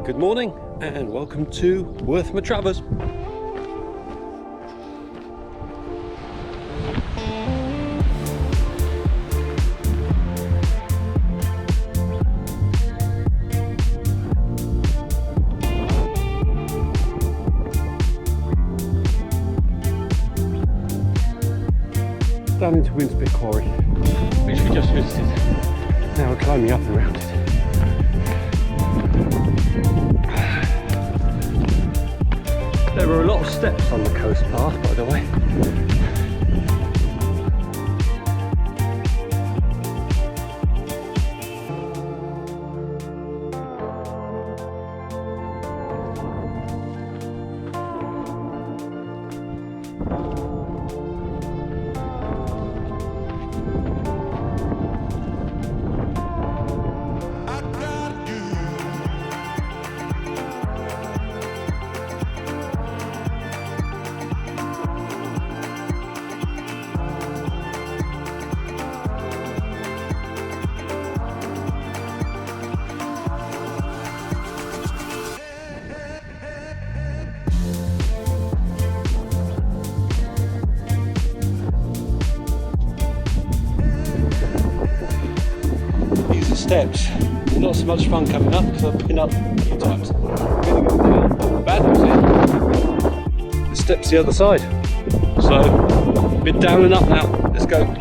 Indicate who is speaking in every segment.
Speaker 1: Good morning and welcome to Worth Matravers. Down into Winspit Quarry, which we just visited. Now we're climbing up and around it. There were a lot of steps on the coast path, by the way. Steps. Not so much fun coming up because I've been up a few times. I'm going to go down. Bad news is the steps the other side. So a bit down and up now. Let's go.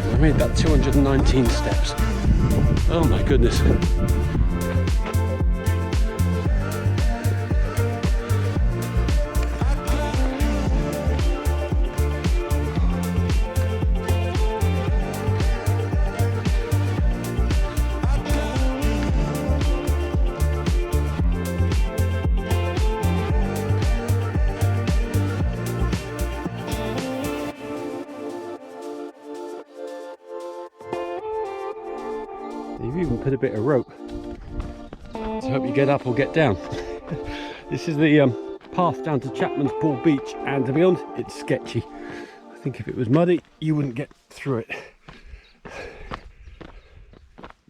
Speaker 1: I made that 219 steps. Oh my goodness. You've even put a bit of rope to help you get up or get down. This is the path down to Chapman's Pool Beach, and to be honest, it's sketchy. I think if it was muddy, you wouldn't get through it.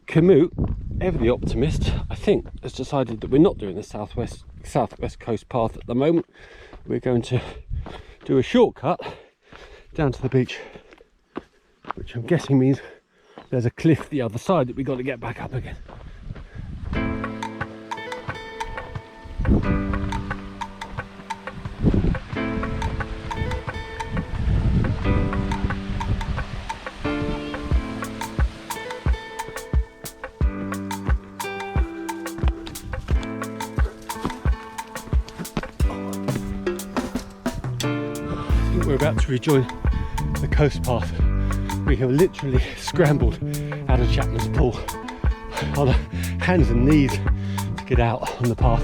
Speaker 1: Kamut, ever the optimist, I think has decided that we're not doing the southwest coast path at the moment. We're going to do a shortcut down to the beach, which I'm guessing means there's a cliff the other side that we've got to get back up again. I think we're about to rejoin the coast path. We have literally scrambled out of Chapman's Pool on hands and knees to get out on the path.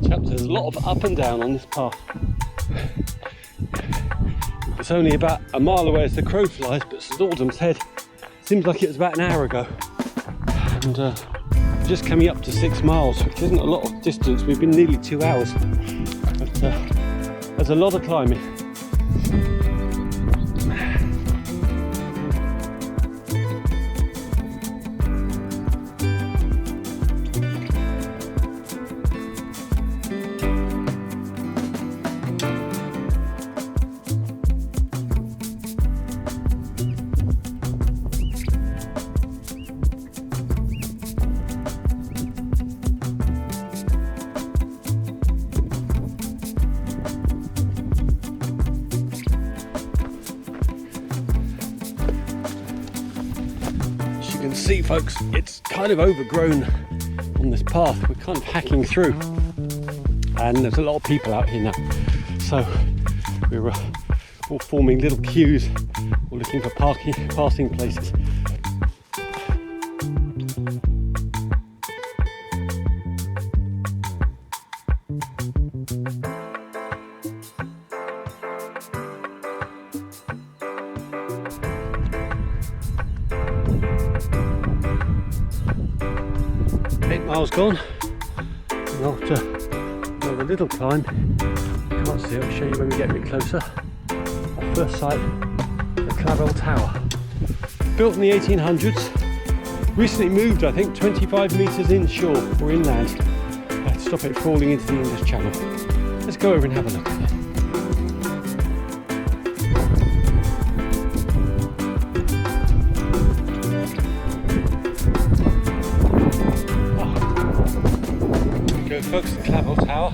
Speaker 1: Chaps, there's a lot of up and down on this path. It's only about a mile away as the crow flies, but St Aldham's Head seems like it was about an hour ago. And just coming up to 6 miles, which isn't a lot of distance. We've been nearly 2 hours, but there's a lot of climbing. Can see, folks, it's kind of overgrown on this path. We're kind of hacking through, and there's a lot of people out here now, so we're all forming little queues or looking for passing places. miles gone, and after another little climb, you can't see it, I'll show you when we get a bit closer. Our first sight, the Clavel Tower. Built in the 1800s, recently moved I think 25 metres inshore or inland to stop it falling into the English Channel. Let's go over and have a look at it. Folks, the Clavel Tower.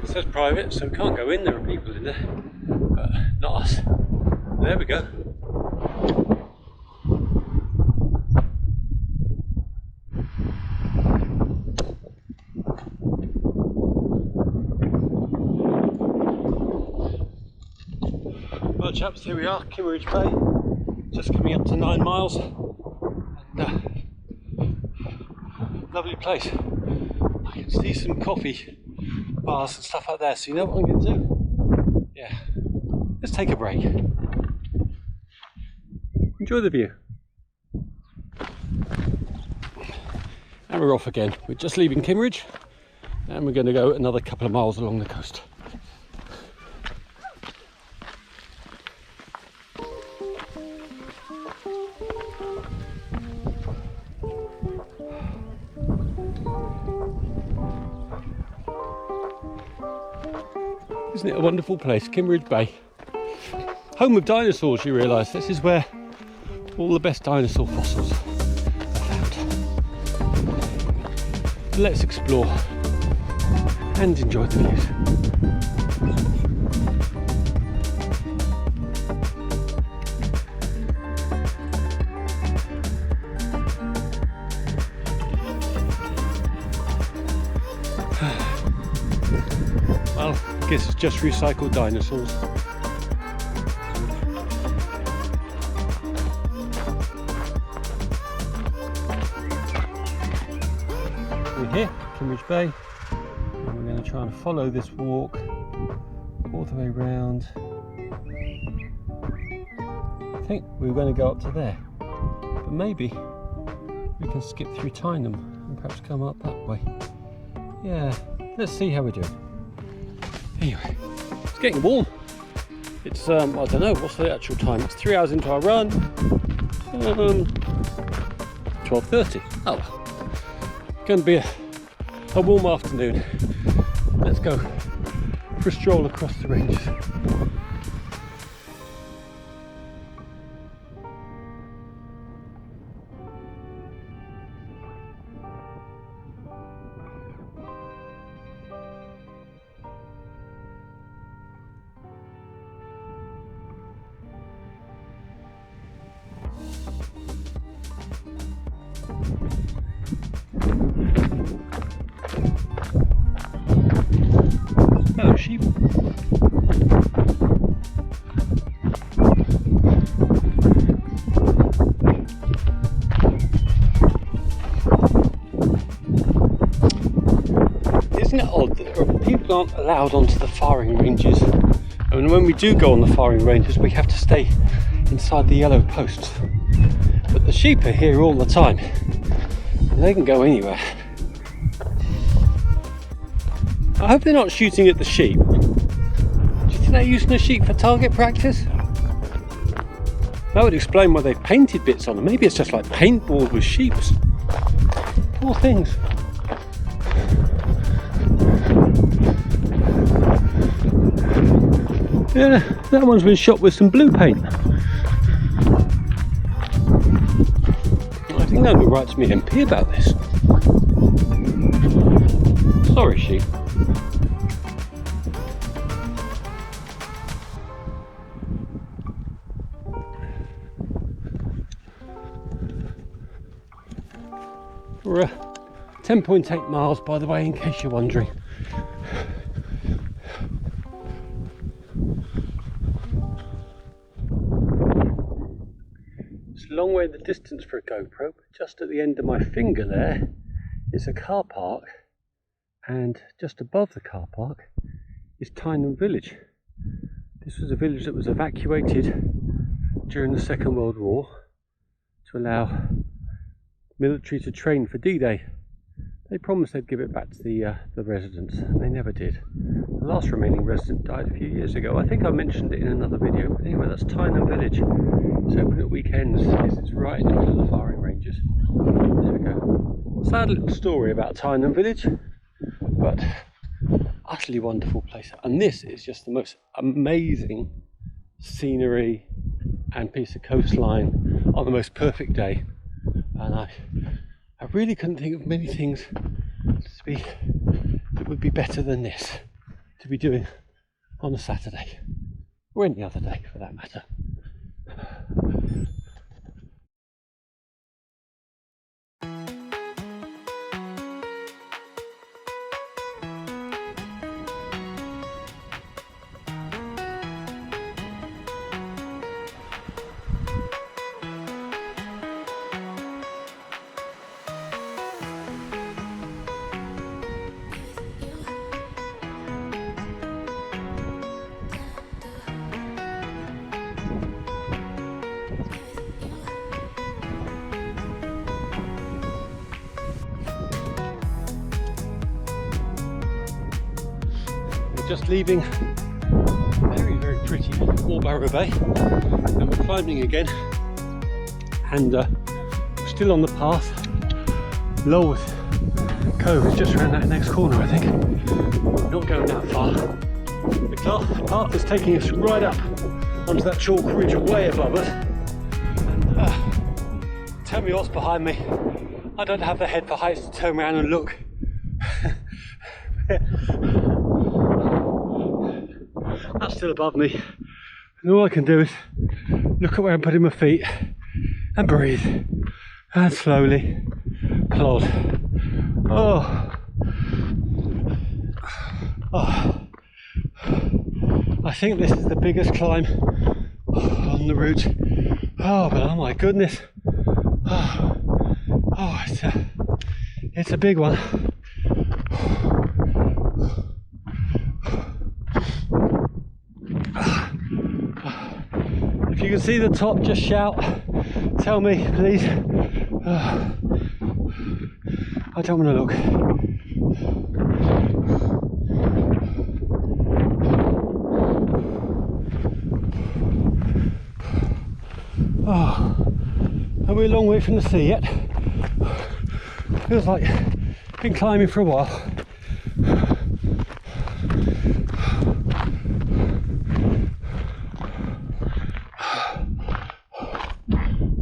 Speaker 1: It says private, so we can't go in. There are people in there, but not us. There we go. Well, chaps, here we are, Kimmeridge Bay. Just coming up to 9 miles. And, lovely place. I can see some coffee bars and stuff like that, so you know what I'm going to do? Yeah, let's take a break. Enjoy the view. And we're off again. We're just leaving Kimmeridge and we're going to go another couple of miles along the coast. Isn't it a wonderful place, Kimmeridge Bay? Home of dinosaurs, you realise. This is where all the best dinosaur fossils are found. Let's explore and enjoy the views. Well, I guess it's just recycled dinosaurs. We're here, Kimmeridge Bay, and we're going to try and follow this walk all the way round. I think we were going to go up to there, but maybe we can skip through Tyneham and perhaps come up that way. Yeah, let's see how we're doing. Anyway, it's getting warm. It's I don't know, what's the actual time? It's 3 hours into our run. 12:30. Oh well. Going to be a warm afternoon. Let's go for a stroll across the ranges. Hello, sheep. Isn't it odd that people aren't allowed onto the faring ranges? And when we do go on the faring ranges, we have to stay inside the yellow posts. But the sheep are here all the time. They can go anywhere. I hope they're not shooting at the sheep. Do you think they're using the sheep for target practice? That would explain why they've painted bits on them. Maybe it's just like paintball with sheep. Poor things. Yeah, that one's been shot with some blue paint. I think I'm going to write to me MP about this. Sorry, sheep. We're 10.8 miles, by the way, in case you're wondering. It's a long way in the distance for a GoPro, but just at the end of my finger there is a car park, and just above the car park is Tyneham Village. This was a village that was evacuated during the Second World War to allow military to train for D-Day They promised they'd give it back to the residents. They never did. The last remaining resident died a few years ago. I think I mentioned it in another video. But anyway, that's Tyneham Village. It's open at weekends. It's right in the middle of the firing ranges. There we go. Sad little story about Tyneham Village, but utterly wonderful place. And this is just the most amazing scenery and piece of coastline on the most perfect day. And I really couldn't think of many things that would be better than this to be doing on a Saturday, or any other day for that matter. Just leaving very, very pretty Wallbarrow Bay, and we're climbing again, and we're still on the path. Lulworth Cove is just around that next corner, I think. We're not going that far. The path is taking us right up onto that chalk ridge way above us, and tell me what's behind me. I don't have the head for heights to turn around and look. That's still above me, and all I can do is look at where I'm putting my feet and breathe and slowly plod. Oh. I think this is the biggest climb on the route. Oh, but oh my goodness. Oh, it's a big one. If you can see the top, just shout. Tell me, please. I don't want to look. Oh, are we a long way from the sea yet? Feels like been climbing for a while.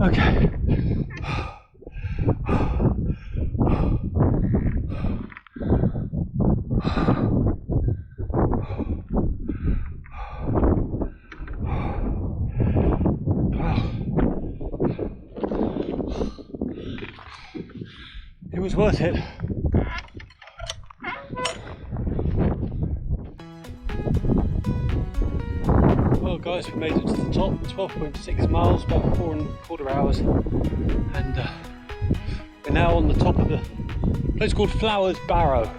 Speaker 1: Okay. It was worth it. Well guys, we made it to the top, 12.6 miles, about 4.25 hours, and we're now on the top of the place called Flowers Barrow,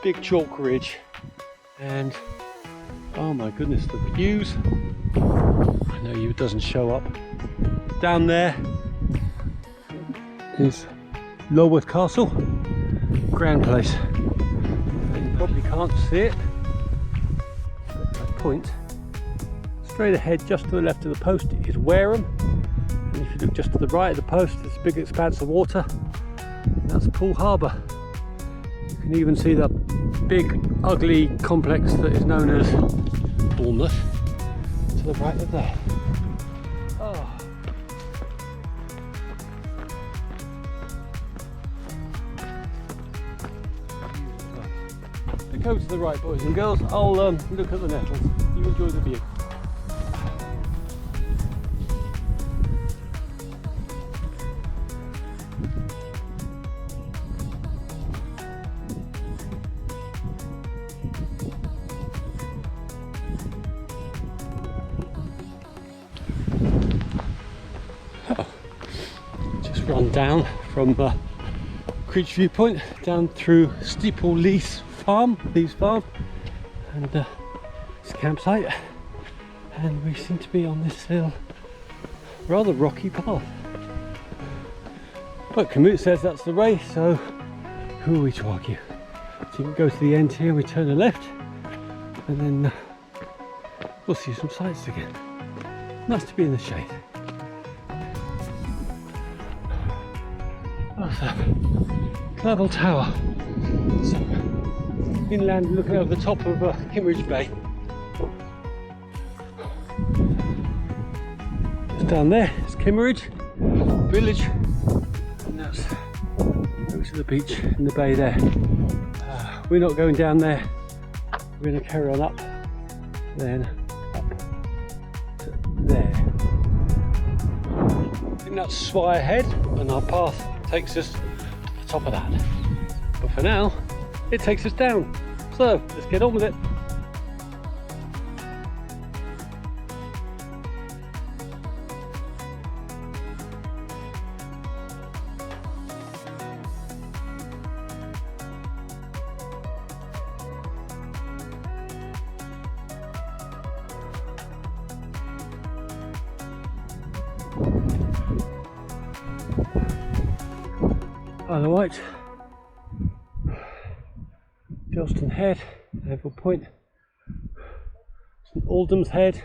Speaker 1: big chalk ridge, and oh my goodness, the views. I know it doesn't show up. Down there is Lulworth Castle, grand place. You probably can't see it, but if I point straight ahead, just to the left of the post is Wareham, and if you look just to the right of the post, there's a big expanse of water, and that's Poole Harbour. You can even see the big ugly complex that is known as Bournemouth to the right of there. Oh. Go to the right, boys and girls. I'll look at the nettles. You enjoy the view. Oh, just run down from Creech Viewpoint down through Lees Farm, and it's a campsite, and we seem to be on this little rather rocky path. But Canute says that's the way, so who are we to argue? So you can go to the end here, we turn a left, and then we'll see some sights again. Nice to be in the shade. That's a Clavel Tower. So, inland, looking over the top of Kimmeridge Bay. Just down there is Kimmeridge village, and that's next to the beach in the bay there. We're not going down there. We're going to carry on up, then up to there. I think that's Swire Head, and our path takes us to the top of that. But for now, it takes us down. So let's get on with it. Isle of Wight, Gelston Head, Naval Point, St Aldham's Head.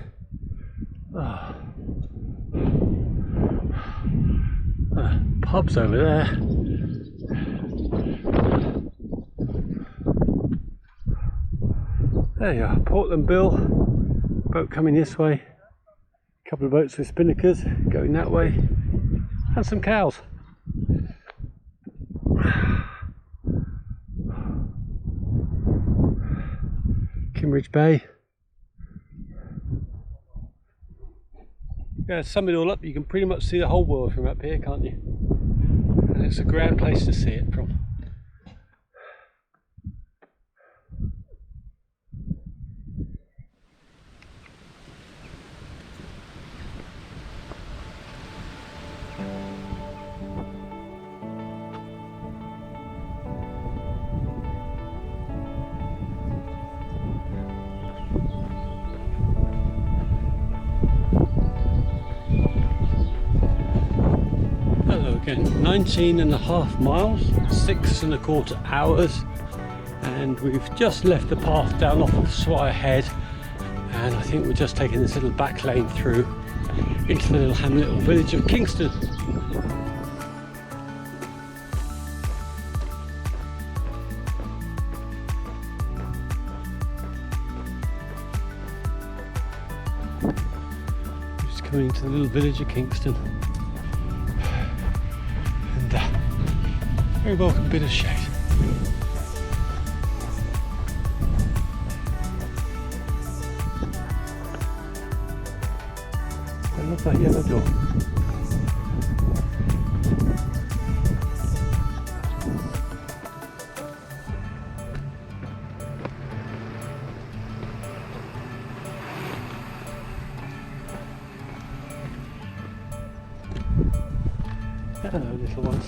Speaker 1: Pubs over there. There you are, Portland Bill, boat coming this way, a couple of boats with spinnakers going that way, and some cows. Kimmeridge Bay. Yeah, sum it all up, you can pretty much see the whole world from up here, can't you? And it's a grand place to see it from. Again, 19.5 miles, 6.25 hours, and we've just left the path down off of Swire Head, and I think we're just taking this little back lane through into the little hamlet or village of Kingston. Just coming into the little village of Kingston. Very welcome bit of shade. I love that yellow door. Hello, little ones.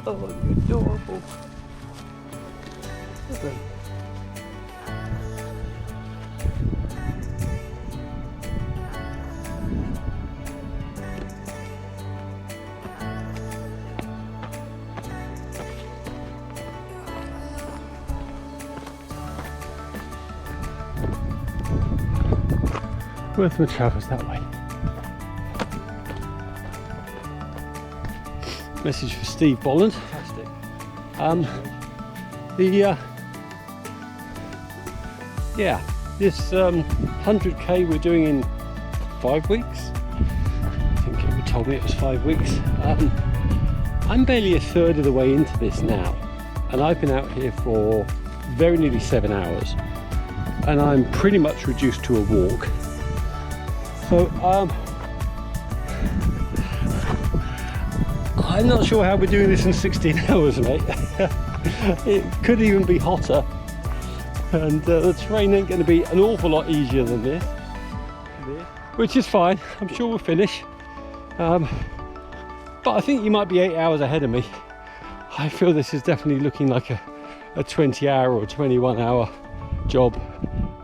Speaker 1: Oh, you're adorable. Okay. Worth Matravers that way. Message for Steve Bolland. Fantastic. This 100k we're doing in 5 weeks. I think it told me it was 5 weeks. I'm barely a third of the way into this now, and I've been out here for very nearly 7 hours, and I'm pretty much reduced to a walk. So I'm not sure how we're doing this in 16 hours, mate. It could even be hotter, and the terrain ain't going to be an awful lot easier than this, which is fine. I'm sure we'll finish, but I think you might be 8 hours ahead of me. I feel this is definitely looking like a 20-hour or 21-hour job,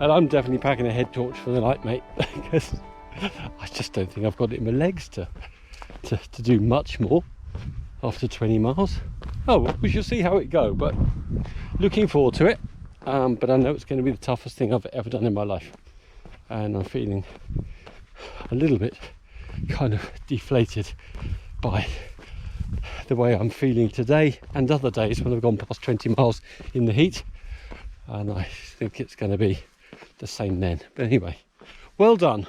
Speaker 1: and I'm definitely packing a head torch for the night, mate, because I just don't think I've got it in my legs to do much more. after 20 miles. Oh, well, we shall see how it goes, but looking forward to it. But I know it's going to be the toughest thing I've ever done in my life, and I'm feeling a little bit kind of deflated by the way I'm feeling today and other days when I've gone past 20 miles in the heat, and I think it's going to be the same then. But anyway, well done.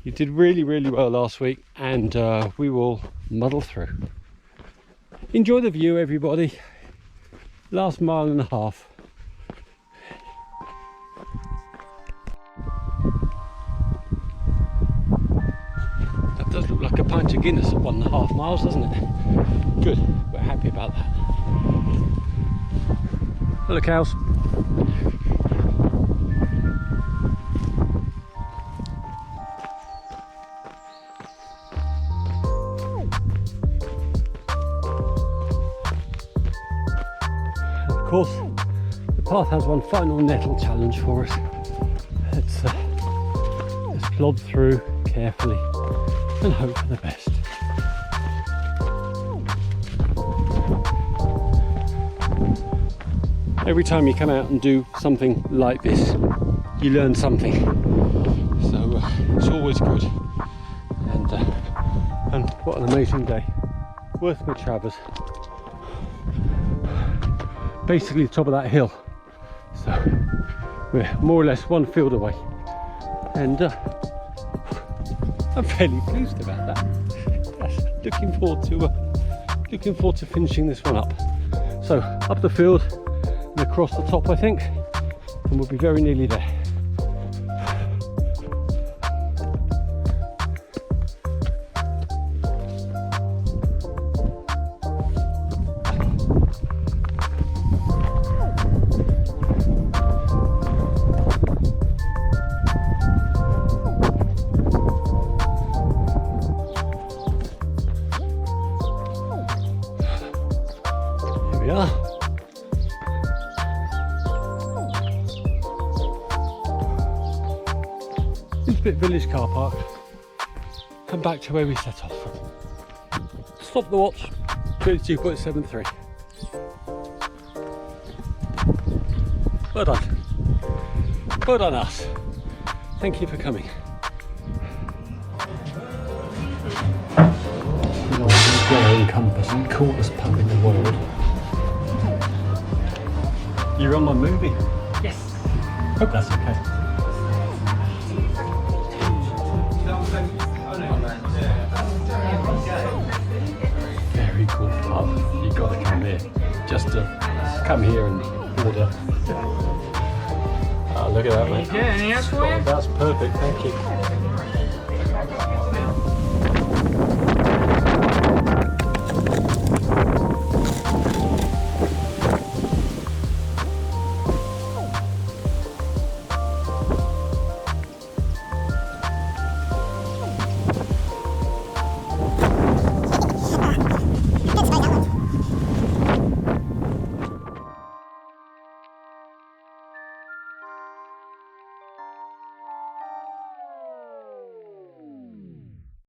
Speaker 1: You did really well last week, and we will muddle through. Enjoy the view, everybody. Last mile and a half. That does look like a pint of Guinness at 1.5 miles, doesn't it? Good, we're happy about that. Hello, cows. Of course, the path has one final nettle challenge for us. Let's plod through carefully and hope for the best. Every time you come out and do something like this, you learn something. So it's always good. And what an amazing day. Worth Matravers. Basically the top of that hill. So we're more or less one field away. And I'm fairly pleased about that. Looking forward to finishing this one up. So up the field and across the top, I think, and we'll be very nearly there. Innsbruck Village car park and back to where we set off. Stop the watch, 22.73. Well done. Well done us. Thank you for coming. Glowing compass and coolest pub in the world. You're on my movie. Yes. Hope that's okay. Very cool pub. You gotta come here. Just to come here and order. Oh, look at that, mate.
Speaker 2: Yeah, any else for you?
Speaker 1: That's perfect, thank you.